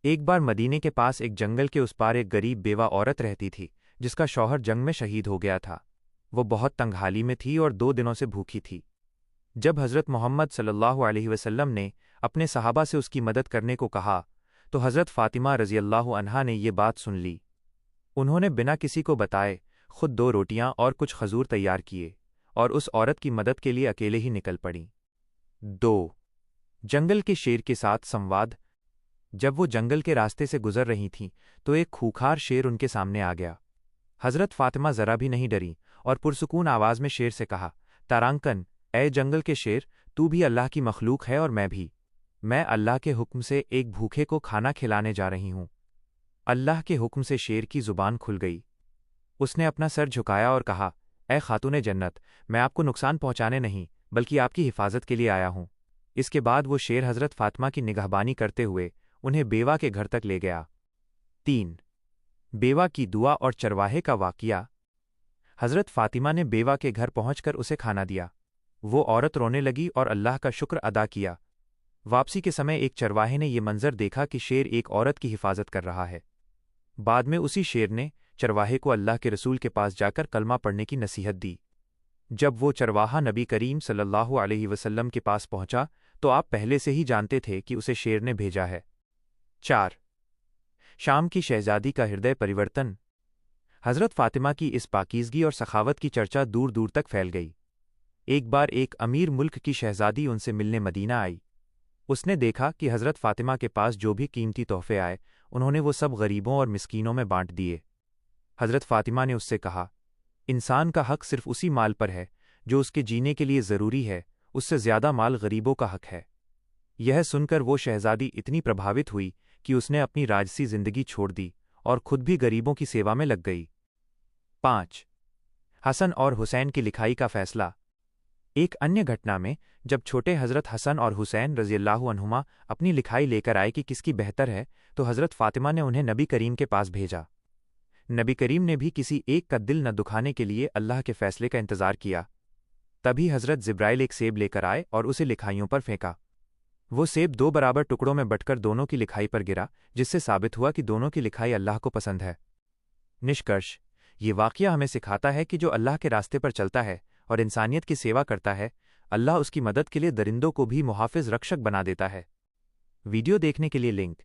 ایک بار مدینے کے پاس ایک جنگل کے اس پار ایک غریب بیوہ عورت رہتی تھی جس کا شوہر جنگ میں شہید ہو گیا تھا۔ وہ بہت تنگ حالی میں تھی اور 2 دنوں سے بھوکی تھی۔ جب حضرت محمد صلی اللہ علیہ وسلم نے اپنے صحابہ سے اس کی مدد کرنے کو کہا تو حضرت فاطمہ رضی اللہ عنہا نے یہ بات سن لی۔ انہوں نے بنا کسی کو بتائے خود 2 روٹیاں اور کچھ کھجور تیار کیے اور اس عورت کی مدد کے لیے اکیلے ہی نکل پڑیں۔ 2 جنگل کے شیر کے ساتھ سمواد۔ جب وہ جنگل کے راستے سے گزر رہی تھیں تو ایک خوخار شیر ان کے سامنے آ گیا۔ حضرت فاطمہ ذرا بھی نہیں ڈریں اور پرسکون آواز میں شیر سے کہا، تارانکن، اے جنگل کے شیر، تو بھی اللہ کی مخلوق ہے اور میں بھی۔ میں اللہ کے حکم سے ایک بھوکے کو کھانا کھلانے جا رہی ہوں۔ اللہ کے حکم سے شیر کی زبان کھل گئی۔ اس نے اپنا سر جھکایا اور کہا، اے خاتون جنت، میں آپ کو نقصان پہنچانے نہیں بلکہ آپ کی حفاظت کے لیے آیا ہوں۔ اس کے بعد وہ شیر حضرت فاطمہ کی نگہبانی کرتے ہوئے انہیں بیوہ کے گھر تک لے گیا۔ 3 بیوہ کی دعا اور چرواہے کا واقعہ۔ حضرت فاطمہ نے بیوہ کے گھر پہنچ کر اسے کھانا دیا۔ وہ عورت رونے لگی اور اللہ کا شکر ادا کیا۔ واپسی کے سمے ایک چرواہے نے یہ منظر دیکھا کہ شیر ایک عورت کی حفاظت کر رہا ہے۔ بعد میں اسی شیر نے چرواہے کو اللہ کے رسول کے پاس جا کر کلمہ پڑھنے کی نصیحت دی۔ جب وہ چرواہا نبی کریم صلی اللہ علیہ وسلم کے پاس پہنچا تو آپ پہلے سے ہی جانتے تھے کہ اسے شیر نے بھیجا ہے۔ 4 شام کی شہزادی کا ہردے پریورتن۔ حضرت فاطمہ کی اس پاکیزگی اور سخاوت کی چرچا دور دور تک پھیل گئی۔ ایک بار ایک امیر ملک کی شہزادی ان سے ملنے مدینہ آئی۔ اس نے دیکھا کہ حضرت فاطمہ کے پاس جو بھی قیمتی تحفے آئے انہوں نے وہ سب غریبوں اور مسکینوں میں بانٹ دیے۔ حضرت فاطمہ نے اس سے کہا، انسان کا حق صرف اسی مال پر ہے جو اس کے جینے کے لیے ضروری ہے، اس سے زیادہ مال غریبوں کا حق ہے۔ یہ سن کر وہ شہزادی اتنی پربھاوت ہوئی کہ اس نے اپنی راجسی زندگی چھوڑ دی اور خود بھی غریبوں کی سیوا میں لگ گئی۔ 5 حسن اور حسین کی لکھائی کا فیصلہ۔ ایک انیہ گھٹنا میں جب چھوٹے حضرت حسن اور حسین رضی اللہ عنہما اپنی لکھائی لے کر آئے کہ کس کی بہتر ہے تو حضرت فاطمہ نے انہیں نبی کریم کے پاس بھیجا۔ نبی کریم نے بھی کسی ایک کا دل نہ دکھانے کے لیے اللہ کے فیصلے کا انتظار کیا۔ تبھی حضرت جبرائیل ایک سیب لے کر آئے اور اسے لکھائیوں پر پھینکا۔ وہ سیب 2 برابر ٹکڑوں میں بٹ کر دونوں کی لکھائی پر گرا، جس سے ثابت ہوا کہ دونوں کی لکھائی اللہ کو پسند ہے۔ نشکرش، یہ واقعہ ہمیں سکھاتا ہے کہ جو اللہ کے راستے پر چلتا ہے اور انسانیت کی سیوا کرتا ہے، اللہ اس کی مدد کے لیے درندوں کو بھی محافظ رکشک بنا دیتا ہے۔ ویڈیو دیکھنے کے لیے لنک